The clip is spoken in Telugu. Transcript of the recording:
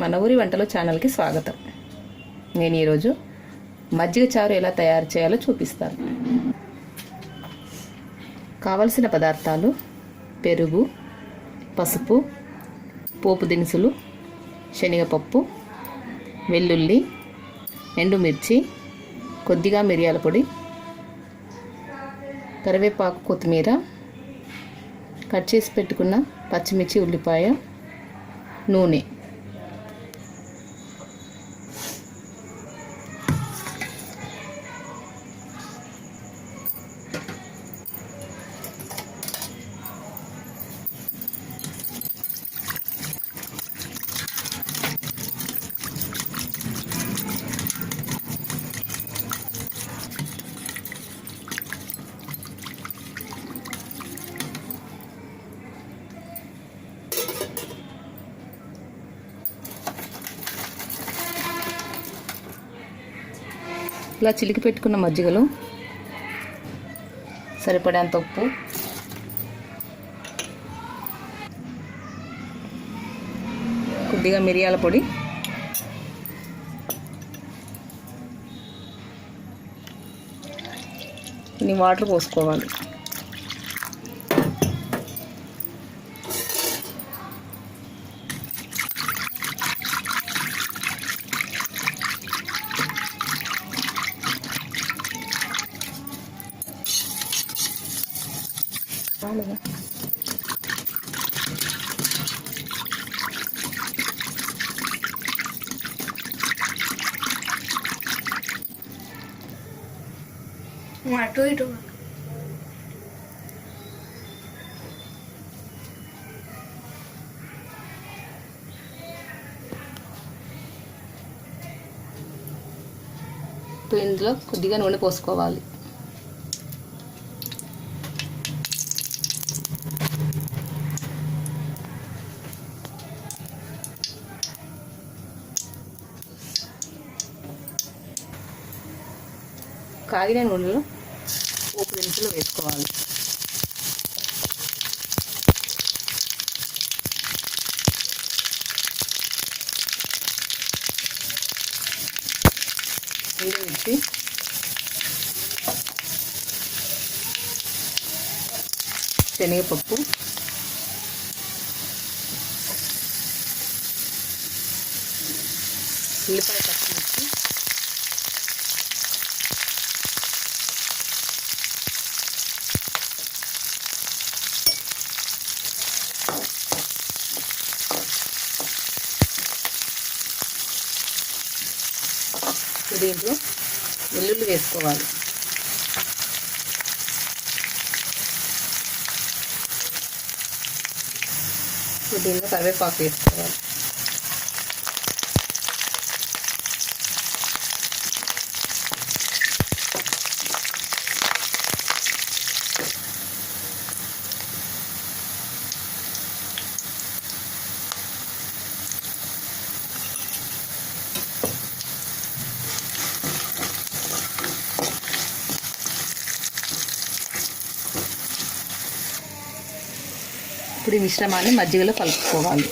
మన ఊరి వంటలు ఛానల్కి స్వాగతం. నేను ఈరోజు మజ్జిగ చారు ఎలా తయారు చేయాలో చూపిస్తాను. కావలసిన పదార్థాలు: పెరుగు, పసుపు, పోపు దినుసులు, శనగపప్పు, వెల్లుల్లి, ఎండుమిర్చి, కొద్దిగా మిరియాల పొడి, కరివేపాకు, కొత్తిమీర, కట్ చేసి పెట్టుకున్న పచ్చిమిర్చి, ఉల్లిపాయ, నూనె. ఇలా చిలికి పెట్టుకున్న మజ్జిగలో సరిపడేంత ఉప్పు, కొద్దిగా మిరియాల పొడి, కొన్ని వాటర్ పోసుకోవాలి. అటు ఇటు ఇందులో కొద్దిగా నూనె పోసుకోవాలి. కాగిన నూనెలో పోపు దినుసులు వేసుకోవాలి. ఎండుమిర్చి, శనగపప్పు, ఉల్లిపాయ, పచ్చిమిర్చి, దీంట్లో వెల్లుల్లి వేసుకోవాలి. దీంట్లో కరివేపాకు వేసుకోవాలి. ఇప్పుడు ఈ మిశ్రమాన్ని మజ్జిగలో కలుపుకోవాలి.